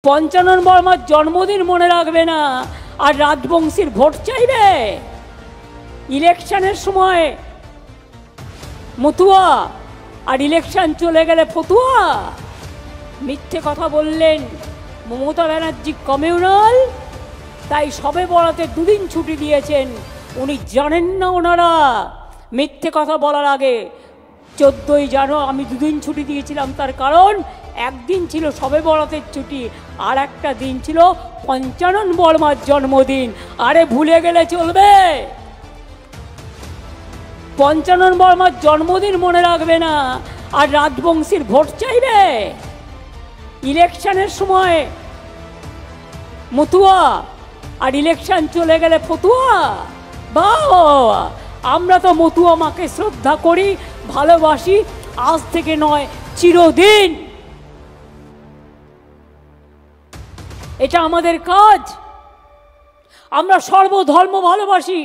পঞ্চানন বর্মার জন্মদিন মনে রাখবে না আর রাজবংশীর ভোট চাইবে। ইলেকশনের সময় মতুয়া আর ইলেকশন চলে গেলে ফতুয়া। মিথ্যে কথা বললেন মমতা ব্যানার্জি কমিউনাল, তাই সবে বরাতে দুদিন ছুটি দিয়েছেন। উনি জানেন না ওনারা মিথ্যে কথা বলার আগে 14ই জানুয়ারি আমি দুদিন ছুটি দিয়েছিলাম, তার কারণ একদিন ছিল সবে বরাতের ছুটি আর একটা দিন ছিল পঞ্চানন বর্মার জন্মদিন। আরে ভুলে গেলে চলবে? পঞ্চানন বর্মার জন্মদিন মনে রাখবে না আর রাজবংশীর ভোট চাইবে। ইলেকশনের সময় মতুয়া আর ইলেকশন চলে গেলে ফতুয়া। বাবা, আমরা তো মতুয়া মাকে শ্রদ্ধা করি, ভালোবাসি, আজ থেকে নয় চিরদিন। এটা আমাদের কাজ। আমরা সর্বধর্ম ভালোবাসি।